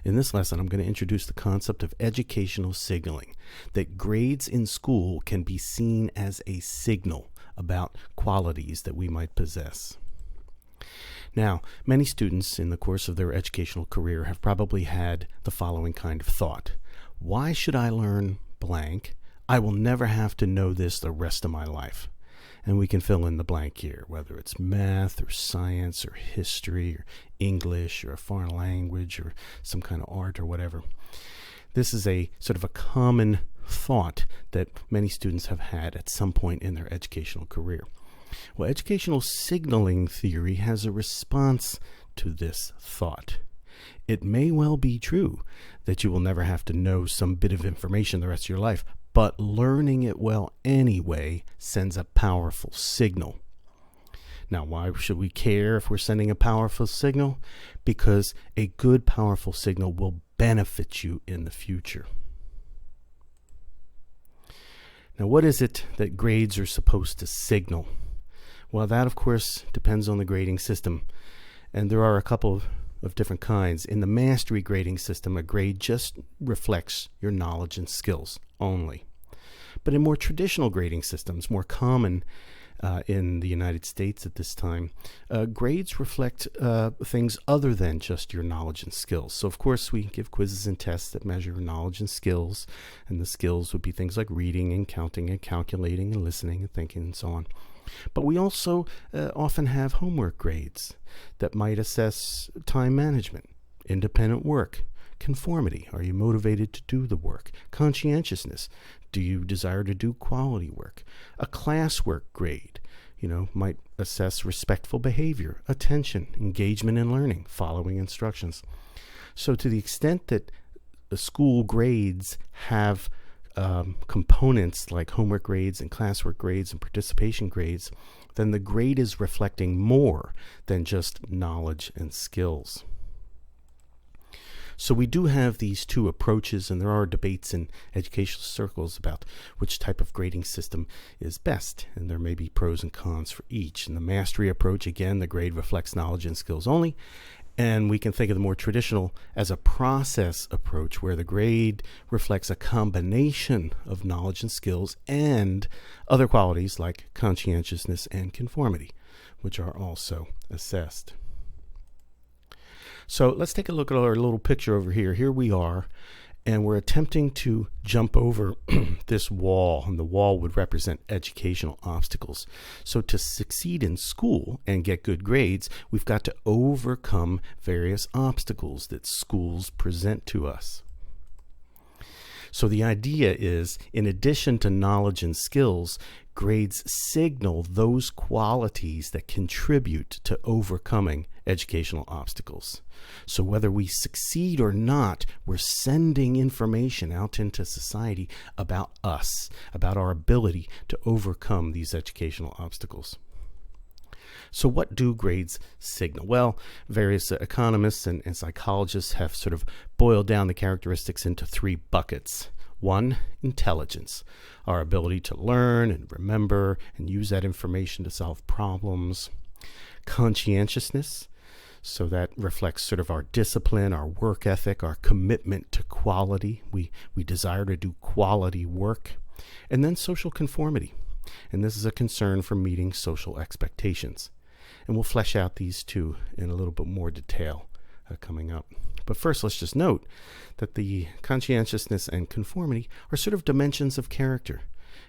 In this lesson, I'm going to introduce the concept of educational signaling, that grades in school can be seen as a signal about qualities that we might possess. Now, many students in the course of their educational career have probably had the following kind of thought. Why should I learn blank? I will never have to know this the rest of my life. And we can fill in the blank here, whether it's math or science or history or English or a foreign language or some kind of art or whatever. This is a sort of a common thought that many students have had at some point in their educational career. Well, educational signaling theory has a response to this thought. It may well be true that you will never have to know some bit of information the rest of your life, but learning it well anyway sends a powerful signal. Now, why should we care if we're sending a powerful signal? Because a good, powerful signal will benefit you in the future. Now, what is it that grades are supposed to signal? Well, that, of course, depends on the grading system. And there are a couple of different kinds. In the mastery grading system, a grade just reflects your knowledge and skills only. But in more traditional grading systems, more common in the United States at this time, grades reflect things other than just your knowledge and skills. So, of course, we give quizzes and tests that measure knowledge and skills, and the skills would be things like reading and counting and calculating and listening and thinking and so on. But we also often have homework grades that might assess time management, independent work, conformity. Are you motivated to do the work? Conscientiousness. Do you desire to do quality work? A classwork grade, might assess respectful behavior, attention, engagement in learning, following instructions. So to the extent that the school grades have components like homework grades and classwork grades and participation grades, then the grade is reflecting more than just knowledge and skills. So we do have these two approaches, and there are debates in educational circles about which type of grading system is best, and there may be pros and cons for each. In the mastery approach, again, the grade reflects knowledge and skills only, and we can think of the more traditional as a process approach, where the grade reflects a combination of knowledge and skills and other qualities like conscientiousness and conformity, which are also assessed. So let's take a look at our little picture over here. Here we are, and we're attempting to jump over this wall, and the wall would represent educational obstacles. So to succeed in school and get good grades, we've got to overcome various obstacles that schools present to us. So the idea is, in addition to knowledge and skills, grades signal those qualities that contribute to overcoming educational obstacles. So whether we succeed or not, we're sending information out into society about us, about our ability to overcome these educational obstacles. So what do grades signal? Well, various economists and psychologists have sort of boiled down the characteristics into three buckets. One, intelligence, our ability to learn and remember and use that information to solve problems. Conscientiousness, so that reflects sort of our discipline, our work ethic, our commitment to quality. We desire to do quality work. And then social conformity, and this is a concern for meeting social expectations. And we'll flesh out these two in a little bit more detail coming up. But first, let's just note that the conscientiousness and conformity are sort of dimensions of character.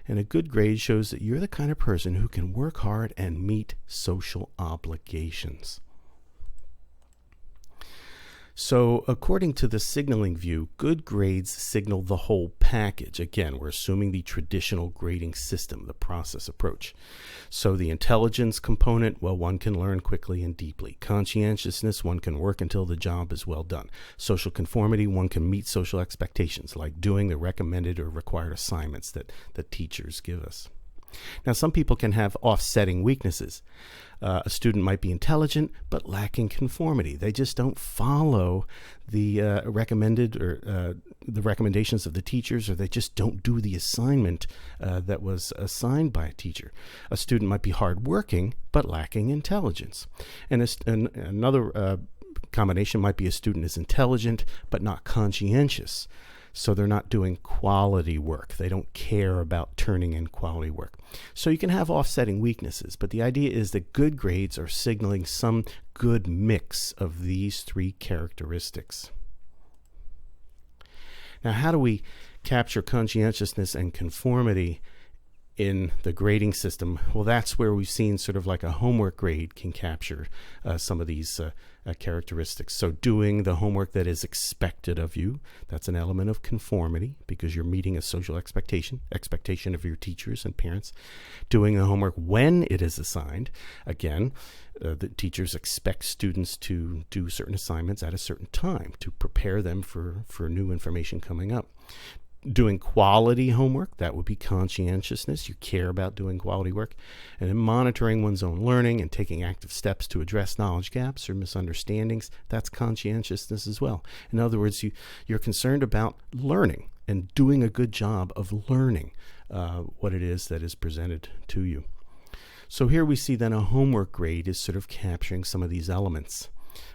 And a good grade shows that you're the kind of person who can work hard and meet social obligations. So according to the signaling view, good grades signal the whole package. Again, we're assuming the traditional grading system, the process approach. So the intelligence component, well, one can learn quickly and deeply. Conscientiousness, one can work until the job is well done. Social conformity, one can meet social expectations, like doing the recommended or required assignments that the teachers give us. Now, some people can have offsetting weaknesses. A student might be intelligent but lacking conformity. They just don't follow the recommended or the recommendations of the teachers, or they just don't do the assignment that was assigned by a teacher. A student might be hardworking but lacking intelligence. And another combination might be a student is intelligent but not conscientious. So they're not doing quality work. They don't care about turning in quality work. So you can have offsetting weaknesses, but the idea is that good grades are signaling some good mix of these three characteristics. Now, how do we capture conscientiousness and conformity in the grading system? Well, that's where we've seen sort of like a homework grade can capture some of these characteristics. So doing the homework that is expected of you, that's an element of conformity because you're meeting a social expectation of your teachers and parents. Doing the homework when it is assigned, again, the teachers expect students to do certain assignments at a certain time to prepare them for new information coming up. Doing quality homework, that would be conscientiousness. You care about doing quality work. And then monitoring one's own learning and taking active steps to address knowledge gaps or misunderstandings, that's conscientiousness as well. In other words, you're concerned about learning and doing a good job of learning what it is that is presented to you. So here we see then a homework grade is sort of capturing some of these elements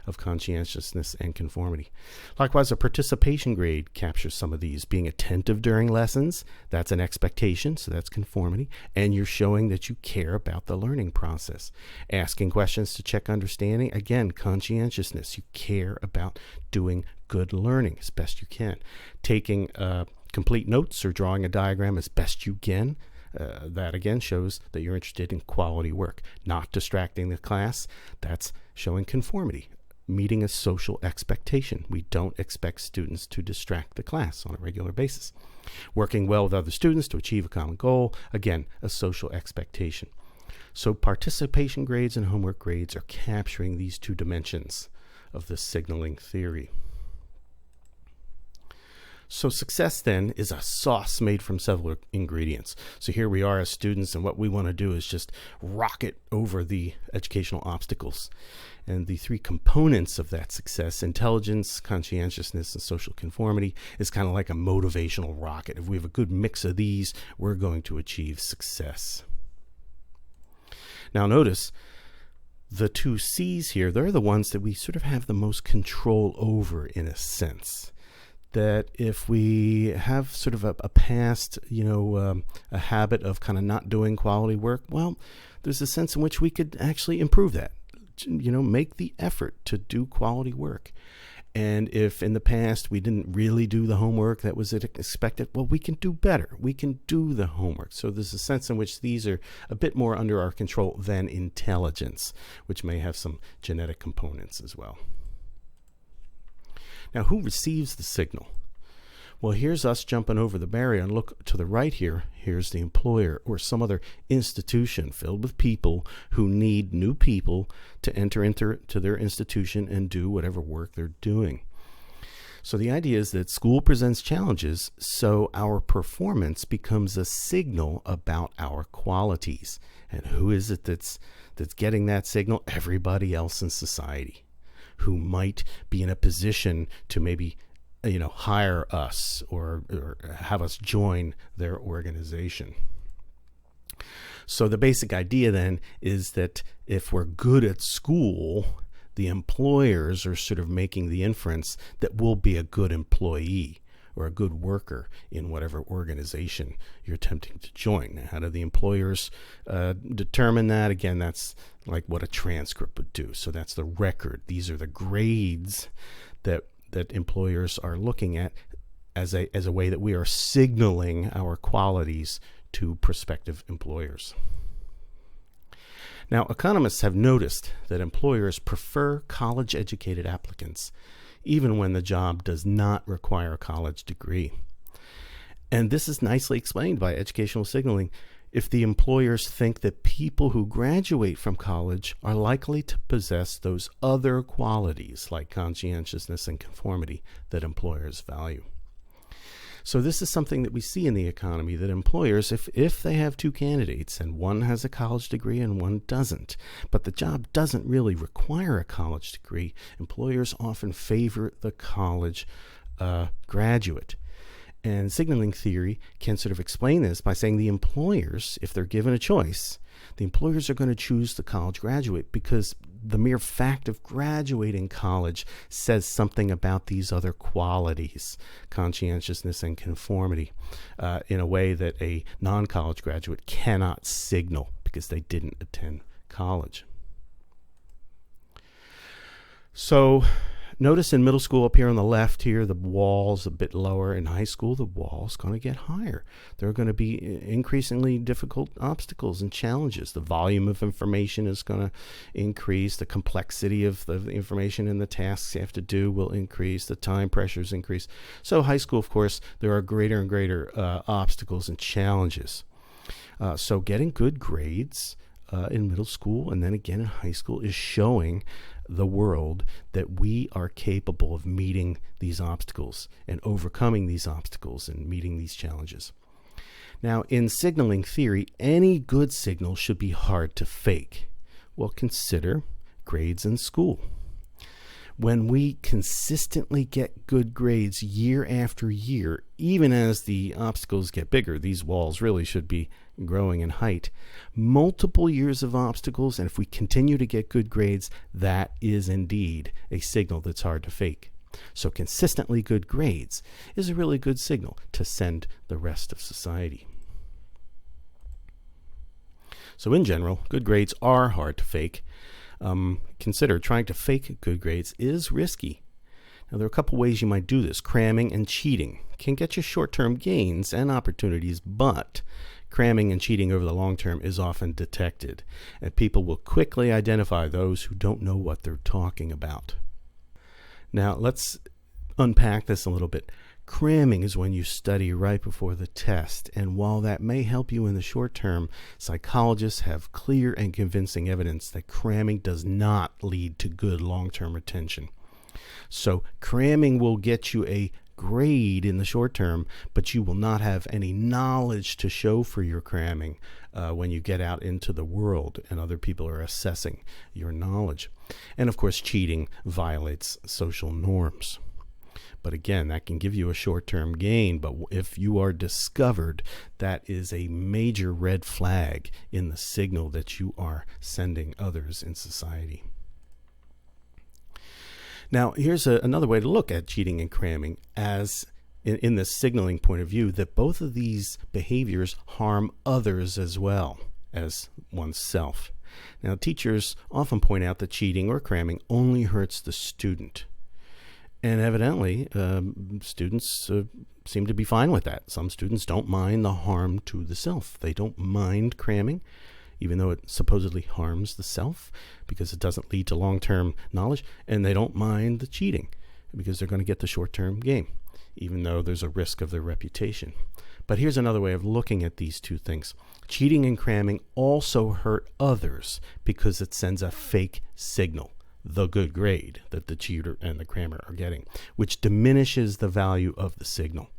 of conscientiousness and conformity. Likewise, a participation grade captures some of these. Being attentive during lessons, that's an expectation, so that's conformity, and you're showing that you care about the learning process. Asking questions to check understanding, again, conscientiousness. You care about doing good learning as best you can. Taking complete notes or drawing a diagram as best you can, that again shows that you're interested in quality work. Not distracting the class, that's showing conformity. Meeting a social expectation. We don't expect students to distract the class on a regular basis. Working well with other students to achieve a common goal, again, a social expectation. So participation grades and homework grades are capturing these two dimensions of the signaling theory. So success then is a sauce made from several ingredients. So here we are as students, and what we want to do is just rocket over the educational obstacles. And the three components of that success, intelligence, conscientiousness, and social conformity, is kind of like a motivational rocket. If we have a good mix of these, we're going to achieve success. Now notice the two C's here, they're the ones that we sort of have the most control over in a sense. That if we have sort of a past, a habit of kind of not doing quality work, well, there's a sense in which we could actually improve that, make the effort to do quality work. And if in the past we didn't really do the homework that was expected, well, we can do better. We can do the homework. So there's a sense in which these are a bit more under our control than intelligence, which may have some genetic components as well. Now, who receives the signal? Well, here's us jumping over the barrier, and look to the right here. Here's the employer or some other institution filled with people who need new people to enter into their institution and do whatever work they're doing. So the idea is that school presents challenges, so our performance becomes a signal about our qualities. And who is it that's getting that signal? Everybody else in society who might be in a position to maybe hire us or have us join their organization. So the basic idea then is that if we're good at school, the employers are sort of making the inference that we'll be a good employee or a good worker in whatever organization you're attempting to join. Now, how do the employers determine that? Again, that's like what a transcript would do. So that's the record. These are the grades that employers are looking at as a way that we are signaling our qualities to prospective employers. Now, economists have noticed that employers prefer college-educated applicants even when the job does not require a college degree. And this is nicely explained by educational signaling. If the employers think that people who graduate from college are likely to possess those other qualities like conscientiousness and conformity that employers value. So this is something that we see in the economy, that employers, if they have two candidates and one has a college degree and one doesn't, but the job doesn't really require a college degree, employers often favor the college graduate. And signaling theory can sort of explain this by saying the employers, if they're given a choice, the employers are going to choose the college graduate because the mere fact of graduating college says something about these other qualities, conscientiousness and conformity, in a way that a non-college graduate cannot signal because they didn't attend college. So notice in middle school up here on the left here, the wall's a bit lower. In high school, the wall's going to get higher. There are going to be increasingly difficult obstacles and challenges. The volume of information is going to increase. The complexity of the information and the tasks you have to do will increase. The time pressures increase. So high school, of course, there are greater and greater obstacles and challenges. So getting good grades in middle school and then again in high school is showing the world that we are capable of meeting these obstacles and overcoming these obstacles and meeting these challenges. Now, in signaling theory, any good signal should be hard to fake. Well, consider grades in school. When we consistently get good grades year after year, even as the obstacles get bigger, these walls really should be growing in height, multiple years of obstacles, and if we continue to get good grades, that is indeed a signal that's hard to fake. So consistently good grades is a really good signal to send the rest of society. So in general, good grades are hard to fake. Consider trying to fake good grades is risky. Now, there are a couple ways you might do this. Cramming and cheating can get you short-term gains and opportunities, but cramming and cheating over the long term is often detected, and people will quickly identify those who don't know what they're talking about. Now, let's unpack this a little bit. Cramming is when you study right before the test, and while that may help you in the short term, psychologists have clear and convincing evidence that cramming does not lead to good long-term retention. So cramming will get you a grade in the short term, but you will not have any knowledge to show for your cramming when you get out into the world and other people are assessing your knowledge. And of course, cheating violates social norms. But again, that can give you a short-term gain, but if you are discovered, that is a major red flag in the signal that you are sending others in society. Now, here's another way to look at cheating and cramming as in the signaling point of view, that both of these behaviors harm others as well as oneself. Now, teachers often point out that cheating or cramming only hurts the student. And evidently, students seem to be fine with that. Some students don't mind the harm to the self. They don't mind cramming, even though it supposedly harms the self because it doesn't lead to long-term knowledge. And they don't mind the cheating because they're going to get the short-term gain, even though there's a risk of their reputation. But here's another way of looking at these two things. Cheating and cramming also hurt others because it sends a fake signal, the good grade that the cheater and the crammer are getting, which diminishes the value of the signal.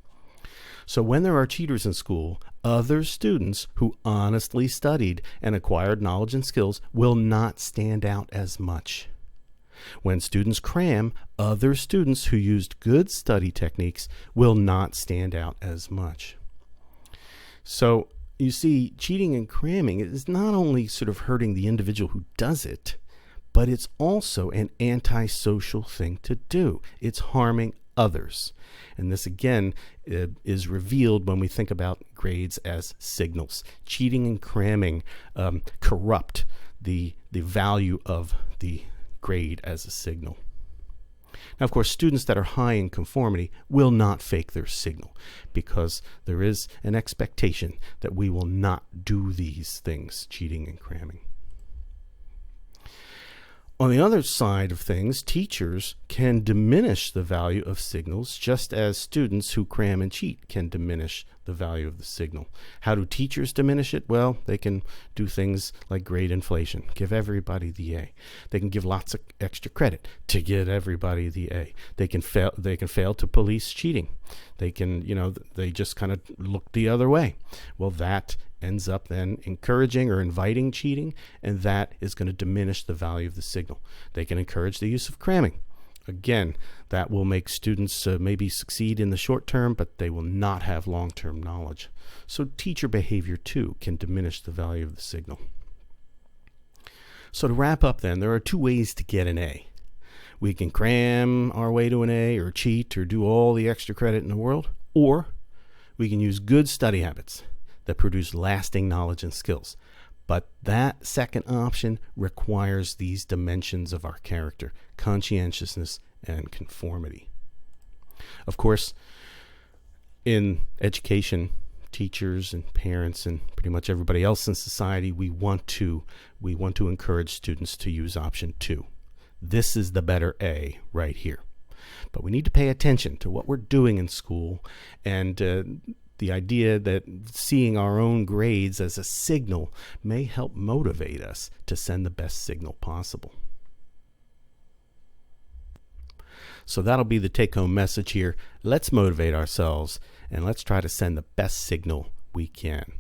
So when there are cheaters in school, other students who honestly studied and acquired knowledge and skills will not stand out as much. When students cram, other students who used good study techniques will not stand out as much. So you see, cheating and cramming is not only sort of hurting the individual who does it, but it's also an antisocial thing to do. It's harming others. And this, again, is revealed when we think about grades as signals. Cheating and cramming corrupt the value of the grade as a signal. Now, of course, students that are high in conformity will not fake their signal because there is an expectation that we will not do these things, cheating and cramming. On the other side of things, teachers can diminish the value of signals just as students who cram and cheat can diminish the value of the signal. How do teachers diminish it? Well, they can do things like grade inflation, give everybody the A. They can give lots of extra credit to get everybody the A. They can fail to police cheating. They can, they just kind of look the other way. Well, that ends up then encouraging or inviting cheating, and that is going to diminish the value of the signal. They can encourage the use of cramming. Again, that will make students maybe succeed in the short term, but they will not have long-term knowledge. So teacher behavior, too, can diminish the value of the signal. So to wrap up then, there are two ways to get an A. We can cram our way to an A or cheat or do all the extra credit in the world, or we can use good study habits that produce lasting knowledge and skills. But that second option requires these dimensions of our character: conscientiousness and conformity. Of course, in education, teachers and parents and pretty much everybody else in society, we want to encourage students to use option 2. This is the better A right here. But we need to pay attention to what we're doing in school, and the idea that seeing our own grades as a signal may help motivate us to send the best signal possible. So that'll be the take-home message here. Let's motivate ourselves, and let's try to send the best signal we can.